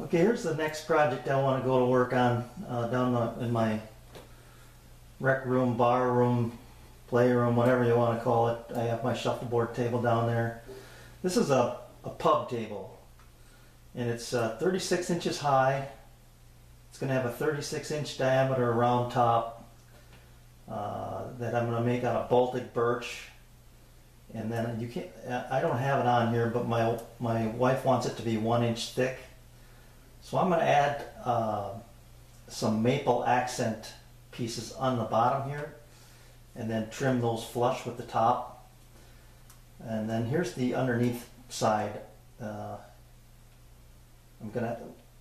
Okay, here's the next project I want to go to work on down in my rec room, bar room, playroom, whatever you want to call it. I have my shuffleboard table down there. This is a pub table, and it's 36 inches high. It's going to have a 36-inch diameter round top that I'm going to make out of Baltic birch. And then you can't, I don't have it on here, but my wife wants it to be 1 inch thick. So I'm going to add some maple accent pieces on the bottom here, and then trim those flush with the top. And then here's the underneath side. I'm gonna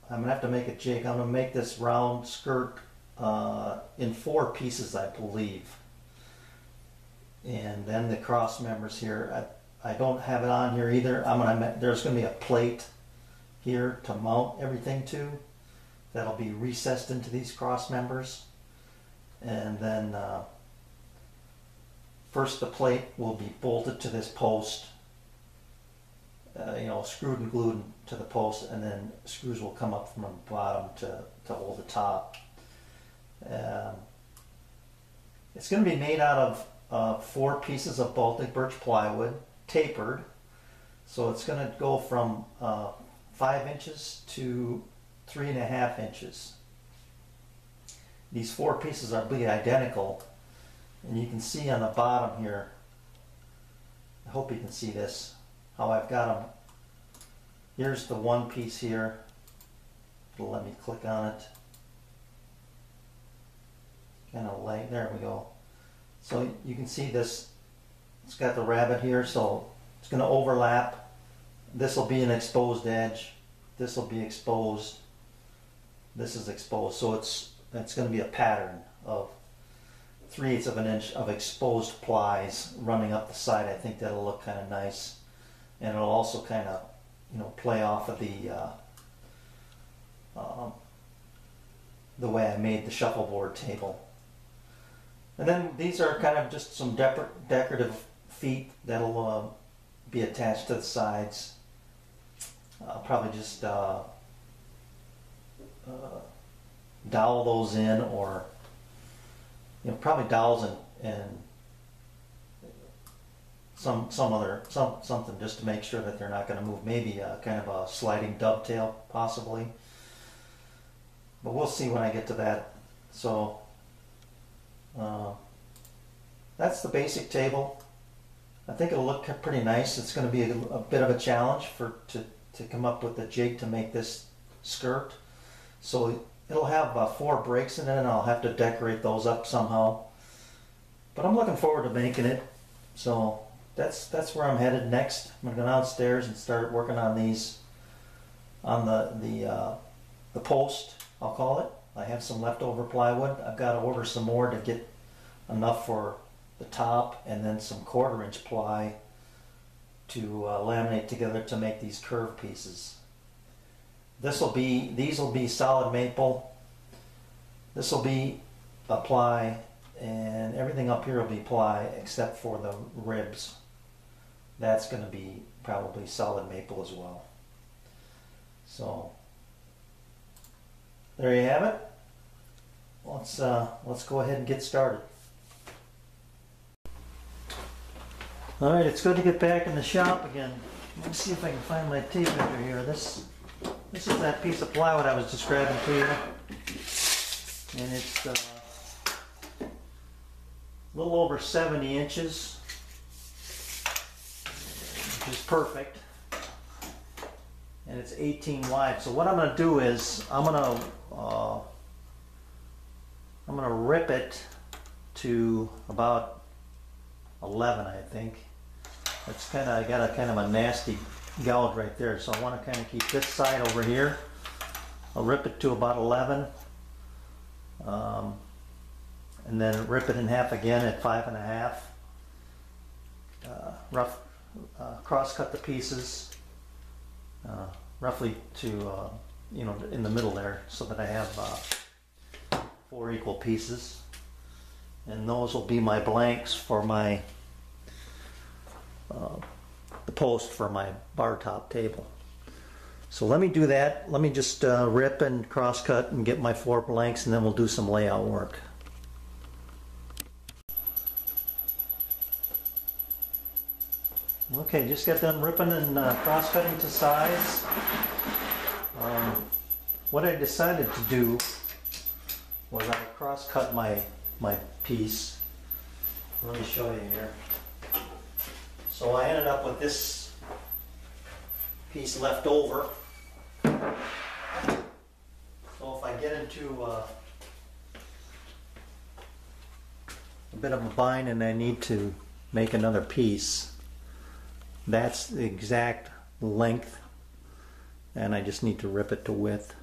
have to make it jig. I'm gonna make this round skirt in 4 pieces, I believe. And then the cross members here, I don't have it on here either. There's gonna be a plate here to mount everything to. That'll be recessed into these cross members. And then first the plate will be bolted to this post, screwed and glued to the post, and then screws will come up from the bottom to hold the top. It's going to be made out of 4 pieces of Baltic birch plywood, tapered. So it's going to go from 5 inches to 3.5 inches. These 4 pieces are identical, and you can see on the bottom here, I hope you can see this, how I've got them. Here's the one piece here. It'll let me click on it. Kind of light, there we go. So you can see this, it's got the rabbit here, so it's going to overlap. This will be an exposed edge. This will be exposed. This is exposed. So it's going to be a pattern of 3/8 of an inch of exposed plies running up the side. I think that'll look kind of nice, and it'll also kind of, play off of the way I made the shuffleboard table. And then these are kind of just some decorative feet that'll be attached to the sides. I'll probably just dowel those in, or probably dowels and something just to make sure that they're not going to move. Maybe kind of a sliding dovetail, possibly. But we'll see when I get to that. So that's the basic table. I think it'll look pretty nice. It's going to be a bit of a challenge to come up with a jig to make this skirt. So it'll have 4 breaks in it, and I'll have to decorate those up somehow. But I'm looking forward to making it. So that's where I'm headed next. I'm going to go downstairs and start working on these, on the post, I'll call it. I have some leftover plywood. I've got to order some more to get enough for the top, and then some 1/4 inch ply to laminate together to make these curved pieces. These will be solid maple. This will be a ply, and everything up here will be ply except for the ribs. That's going to be probably solid maple as well. So there you have it. Let's go ahead and get started. All right, it's good to get back in the shop again. Let's see if I can find my tape measure here. This is that piece of plywood I was describing to you, and it's a little over 70 inches, which is perfect, and it's 18 wide. So what I'm going to do is I'm going to rip it to about 11, I think. It's I got a nasty gouge right there, so I want to kind of keep this side over here. I'll rip it to about 11, and then rip it in half again at 5.5. Rough cross cut the pieces roughly to in the middle there, so that I have 4 equal pieces, and those will be my blanks for my the post for my bar top table. So let me do that. Let me just rip and cross cut and get my 4 blanks, and then we'll do some layout work. Okay, just got done ripping and cross cutting to size. What I decided to do was I cross cut my piece. Let me show you here. So I ended up with this piece left over. So if I get into a bit of a bind and I need to make another piece, that's the exact length, and I just need to rip it to width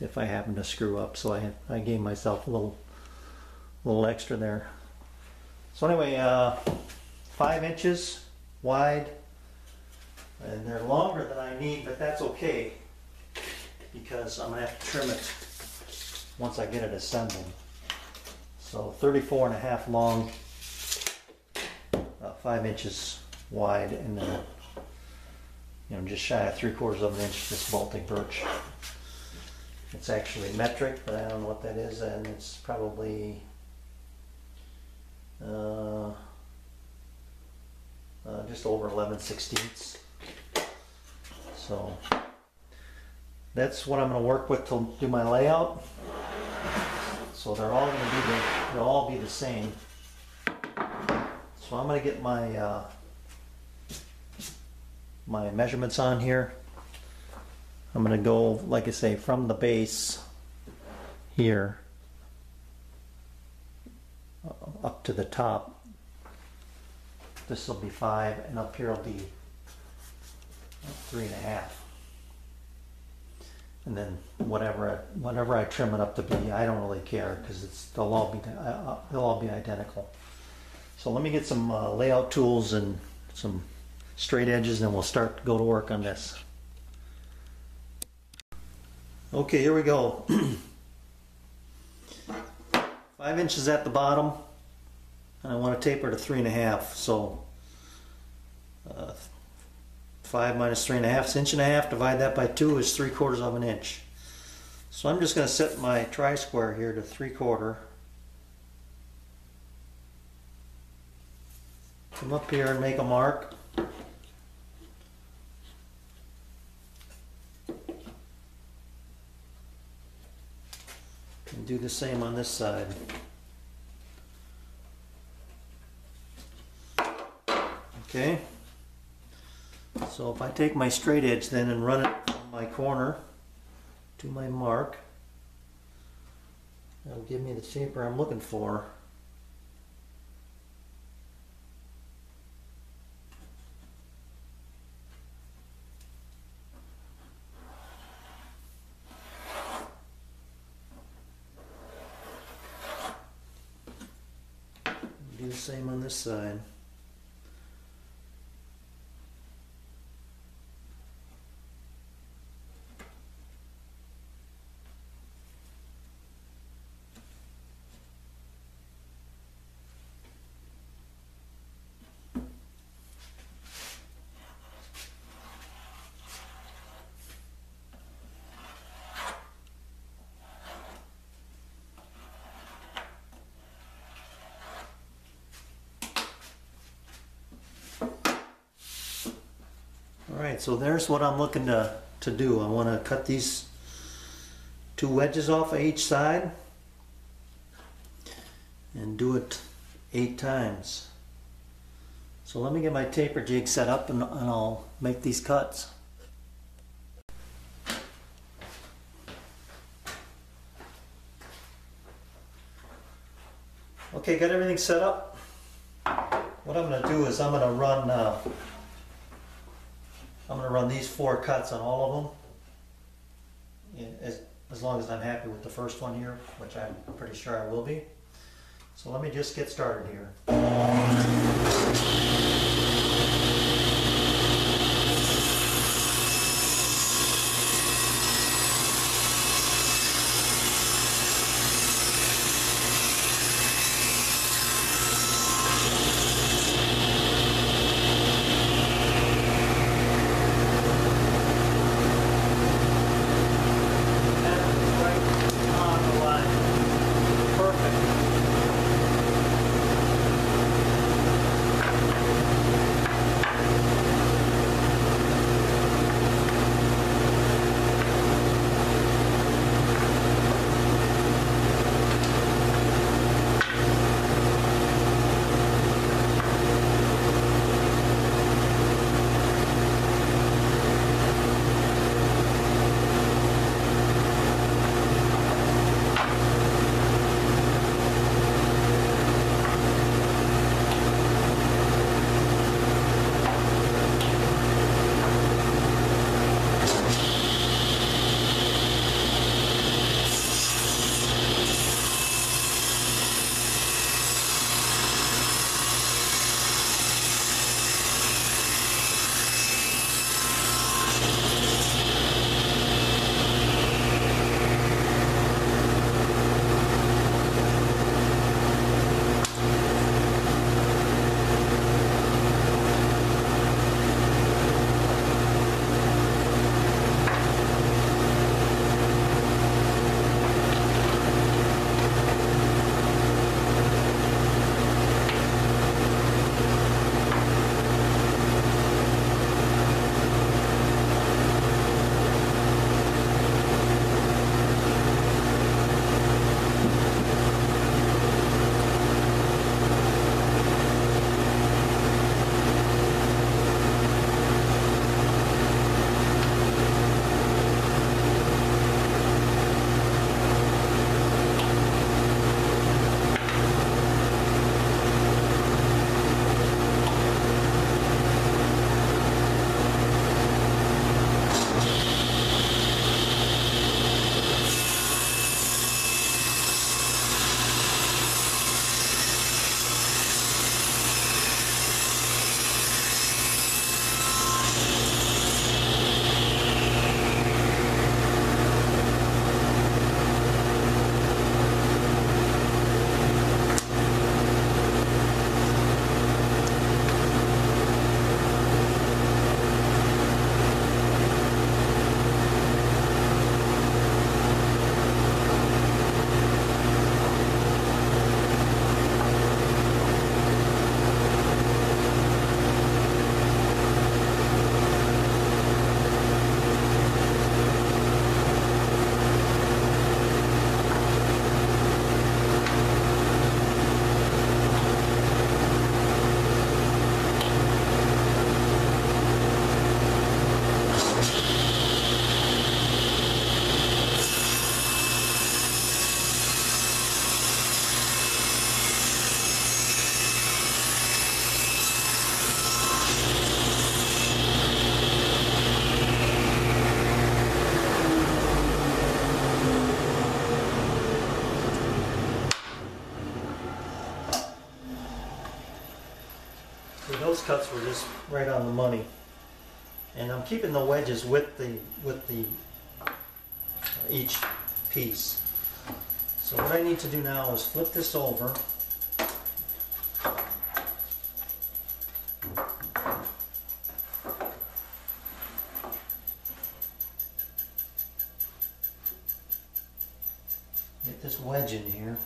if I happen to screw up. So I gave myself a little extra there. So anyway, 5 inches wide, and they're longer than I need, but that's okay because I'm gonna have to trim it once I get it assembled. So 34.5 long, 5 inches wide, and then just shy of 3/4 of an inch this bolting birch. It's actually metric, but I don't know what that is, and it's probably just over 11/16. So that's what I'm going to work with to do my layout. So they're all be the same. So I'm going to get my my measurements on here. I'm going to go, like I say, from the base here up to the top. This will be 5, and up here will be 3.5. And then whatever I trim it up to be, I don't really care because they'll all be identical. So let me get some layout tools and some straight edges, and we'll go to work on this. Okay, here we go. 5 inches at the bottom, and I want to taper to 3.5. So 5 minus 3.5 is 1.5 inches. Divide that by 2 is 3/4 of an inch. So I'm just going to set my tri-square here to 3/4. Come up here and make a mark. And do the same on this side. Okay. So if I take my straight edge then and run it from my corner to my mark, that'll give me the taper I'm looking for. Do the same on this side. Alright, so there's what I'm looking to do. I want to cut these 2 wedges off of each side and do it 8 times. So let me get my taper jig set up and I'll make these cuts. Okay, got everything set up. What I'm going to do is I'm going to run these 4 cuts on all of them, as long as I'm happy with the first one here, which I'm pretty sure I will be. So let me just get started here. cuts were just right on the money. And I'm keeping the wedges with the each piece. So what I need to do now is flip this over. Get this wedge in here.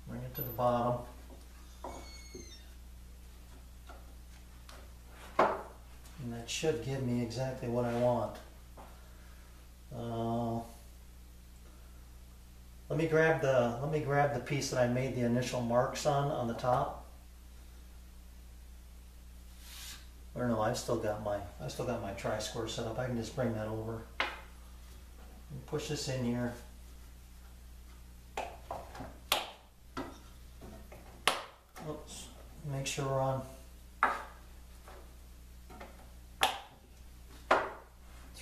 Bring it to the bottom. And that should give me exactly what I want. Let me grab the piece that I made the initial marks on the top. Or no, I've still got my tri-square set up. I can just bring that over and push this in here. Oops, make sure we're on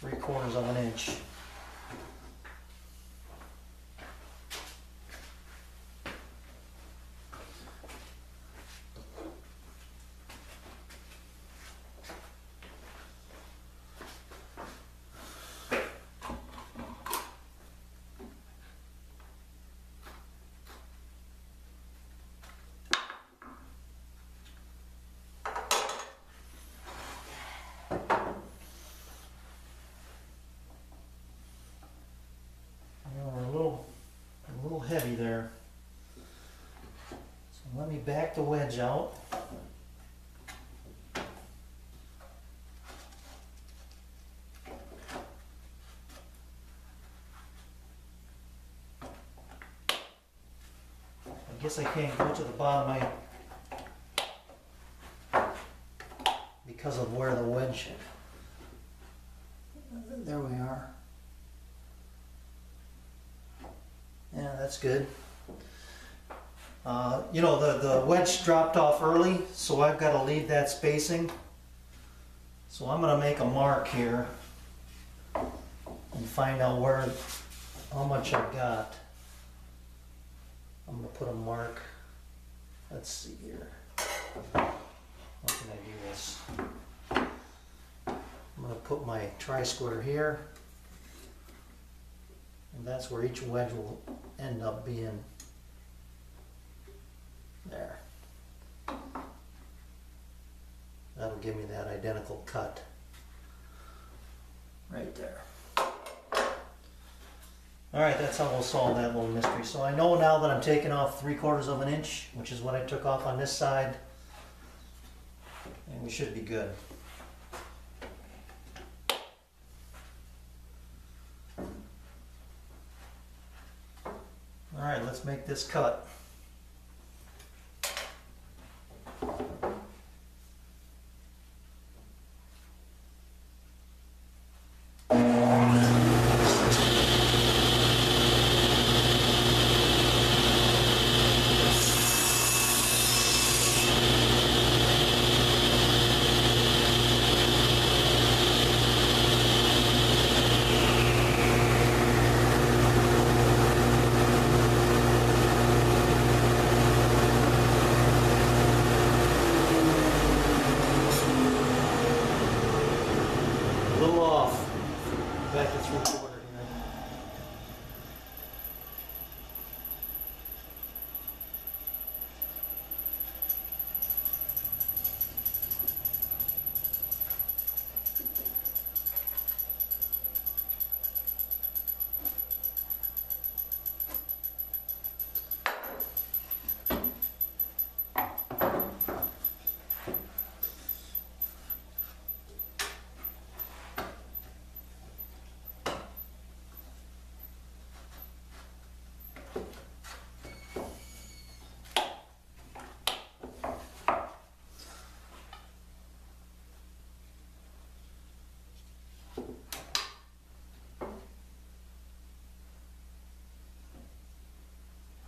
3/4 of an inch. Heavy there. So let me back the wedge out. I guess I can't go to the bottom because of where the wedge. There we are. Yeah, that's good. You know, the wedge dropped off early, so I've got to leave that spacing. So I'm going to make a mark here and find out how much I've got. I'm going to put a mark. Let's see here. How can I do this? I'm going to put my tri-square here. And that's where each wedge will end up being. There. That'll give me that identical cut. Right there. Alright, that's how we'll solve that little mystery. So I know now that I'm taking off 3/4 of an inch, which is what I took off on this side. And we should be good. Alright, let's make this cut. Back to 3/4 here.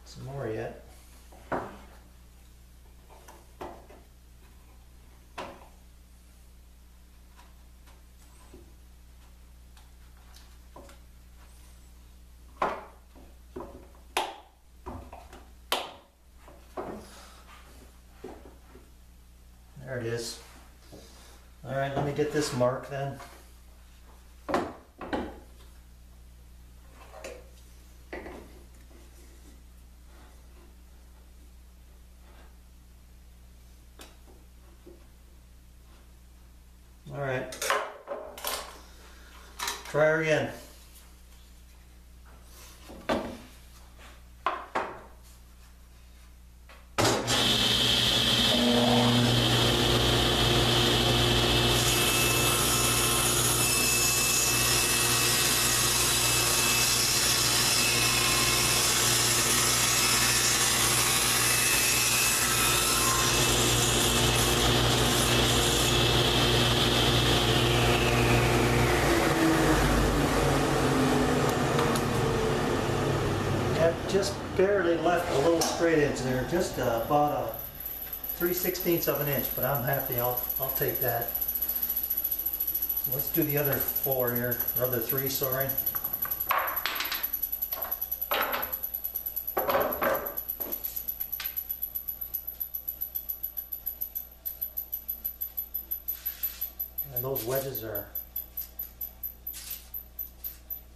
Some more yet. There it is. All right, let me get this mark then. All right, try her again. Just barely left a little straight edge there, just about a 3/16 of an inch, but I'm happy. I'll take that. Let's do the other 4 here, or other 3, sorry. And those wedges are,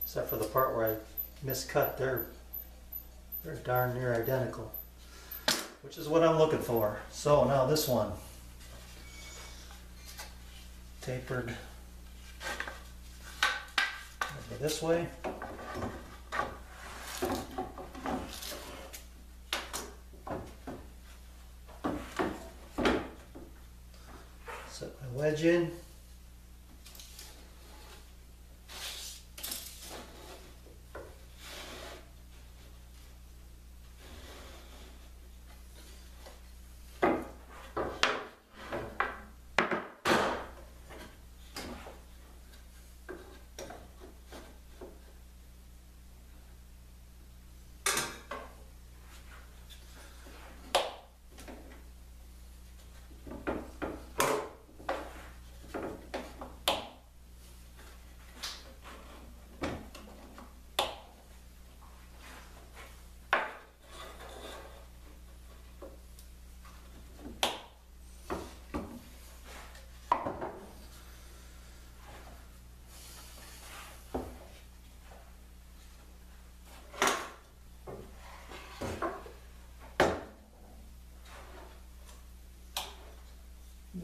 except for the part where I miscut, they're darn near identical, which is what I'm looking for. So now this one, tapered over this way. Set my wedge in.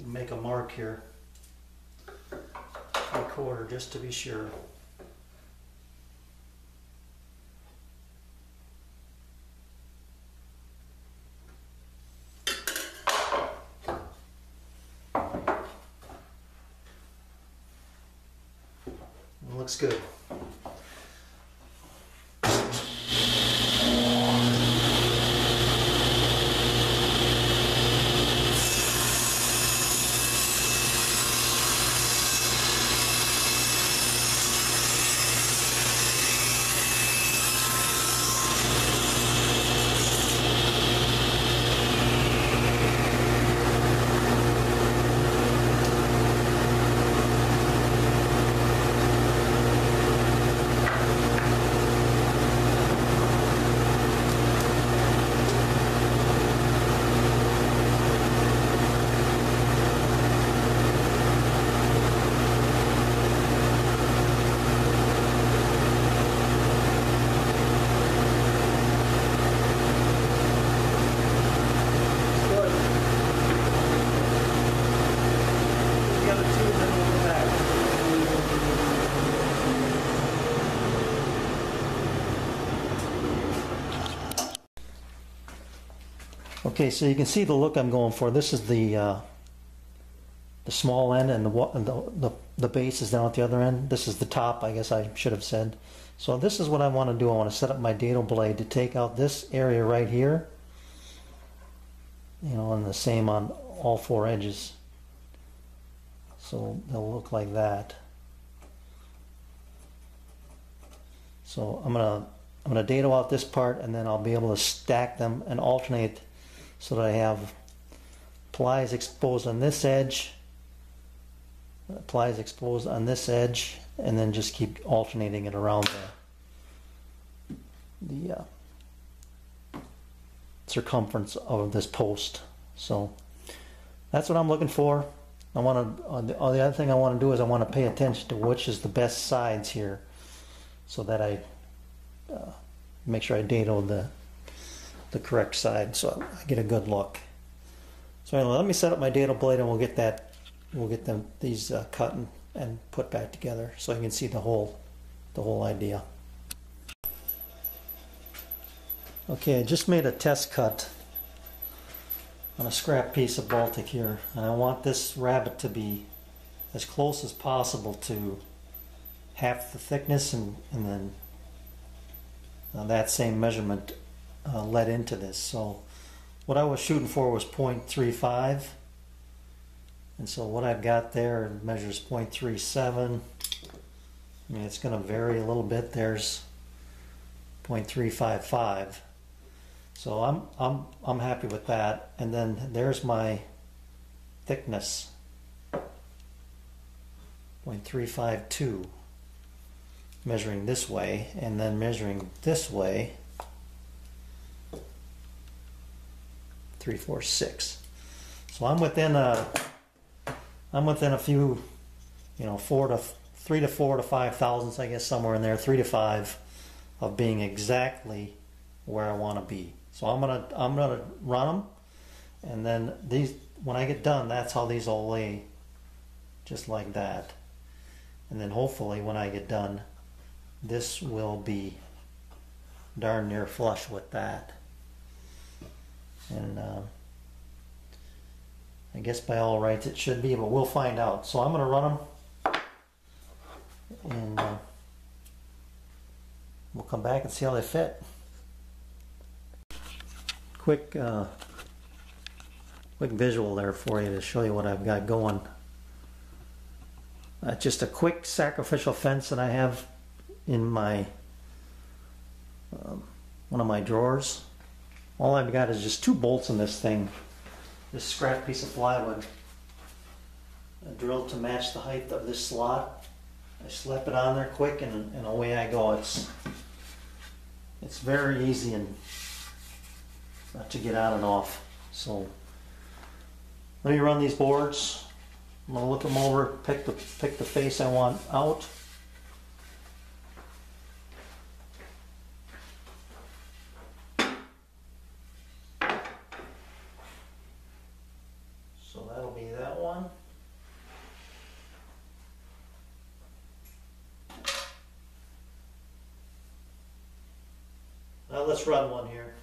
Make a mark here, 1/4, just to be sure. It looks good. Okay, so you can see the look I'm going for. This is the small end, and the base is down at the other end. This is the top, I guess I should have said. So this is what I want to do. I want to set up my dado blade to take out this area right here, you know, and the same on all 4 edges. So they'll look like that. So I'm gonna dado out this part, and then I'll be able to stack them and alternate, so that I have plies exposed on this edge, plies exposed on this edge, and then just keep alternating it around the circumference of this post. So That's what I'm looking for. I want to. The other thing I want to do is I want to pay attention to which is the best sides here, so that I make sure I dado the correct side, so I get a good look. So anyway, let me set up my dado blade, and we'll get these cut and put back together, so you can see the whole idea. Okay, I just made a test cut on a scrap piece of Baltic here, and I want this rabbet to be as close as possible to half the thickness, and then that same measurement led into this. So what I was shooting for was 0.35, and so what I've got there measures 0.37. I mean, it's going to vary a little bit. There's 0.355. So I'm happy with that. And then there's my thickness, 0.352, measuring this way, and then measuring this way, 346. So I'm within a few, 3 to 4 to 5 thousandths, I guess, somewhere in there, 3 to 5, of being exactly where I want to be. So I'm gonna run them, and then these, when I get done, that's how these all lay, just like that. And then hopefully when I get done, this will be darn near flush with that. And I guess by all rights it should be, but we'll find out. So I'm gonna run them, and we'll come back and see how they fit. Quick visual there for you to show you what I've got going. Just a quick sacrificial fence that I have in my one of my drawers. All I've got is just 2 bolts in this thing, this scrap piece of plywood, drilled to match the height of this slot. I slap it on there quick, and away I go. It's very easy and to get on and off. So let me run these boards. I'm gonna look them over, pick the face I want out. So that'll be that one. Now let's run one here.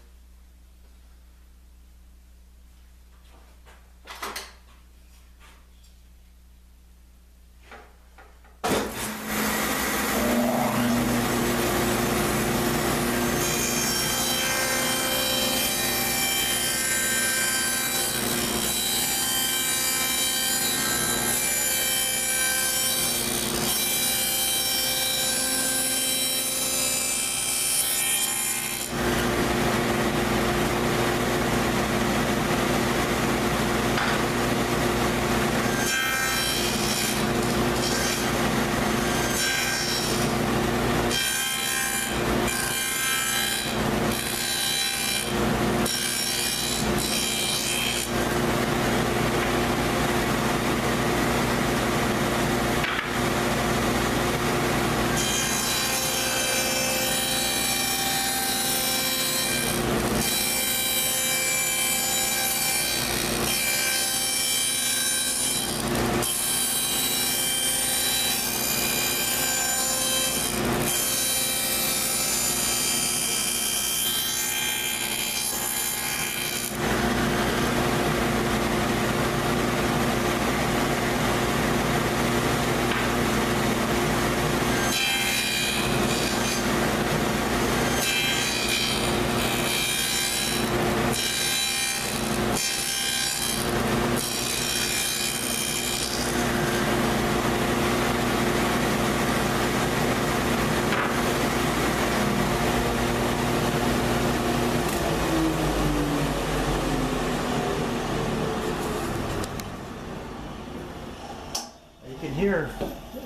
Here,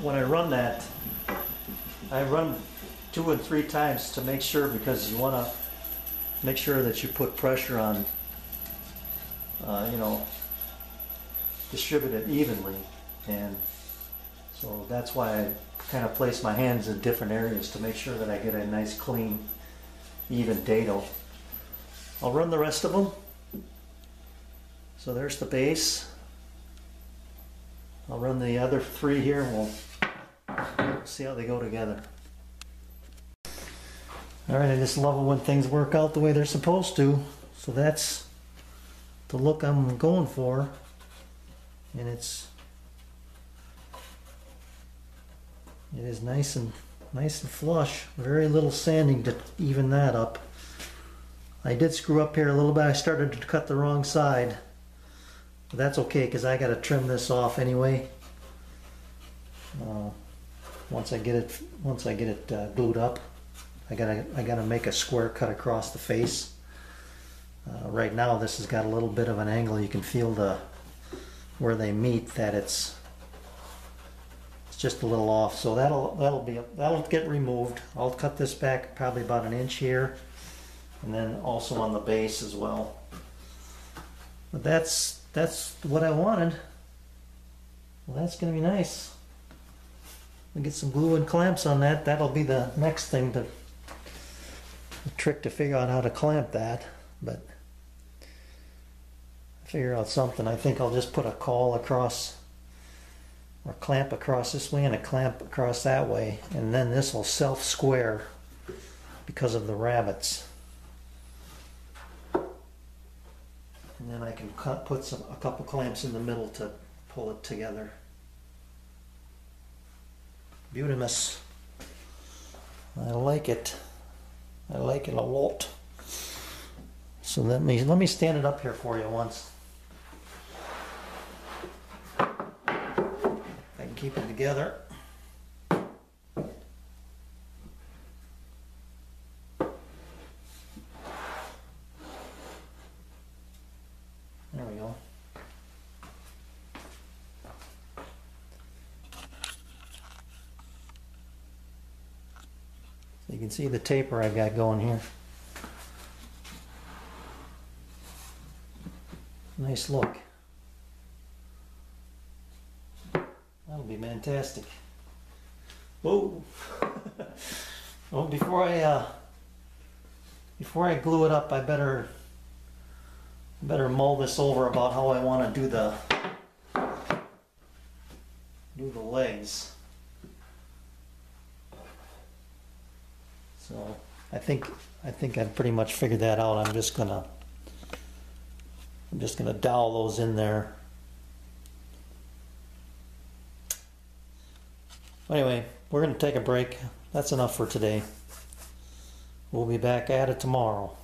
when I run that, I run 2 and 3 times to make sure, because you want to make sure that you put pressure on, distribute it evenly, and so that's why I kind of place my hands in different areas to make sure that I get a nice clean even dado. I'll run the rest of them. So there's the base. I'll run the other 3 here and we'll see how they go together. Alright, I just love it when things work out the way they're supposed to. So that's the look I'm going for. And it is nice and flush. Very little sanding to even that up. I did screw up here a little bit. I started to cut the wrong side. But that's okay because I got to trim this off anyway. Once I get it glued up, I gotta make a square cut across the face. Right now this has got a little bit of an angle. You can feel where they meet that it's just a little off. So that'll get removed. I'll cut this back probably about 1 inch here, and then also on the base as well. But that's what I wanted. Well, that's gonna be nice. We'll get some glue and clamps on that. That'll be the next thing, the trick to figure out how to clamp that. But figure out something. I think I'll just put a caul across, or clamp across this way and a clamp across that way, and then this will self-square because of the rabbets. And then I can put a couple clamps in the middle to pull it together. Beautimous. I like it. I like it a lot. So let me stand it up here for you once. If I can keep it together. There we go. So you can see the taper I've got going here. Nice look. That'll be fantastic. Whoa! Well, before I glue it up, I better mull this over about how I want to do the legs. So I think I've pretty much figured that out. I'm just gonna dowel those in there. Anyway, we're gonna take a break. That's enough for today. We'll be back at it tomorrow.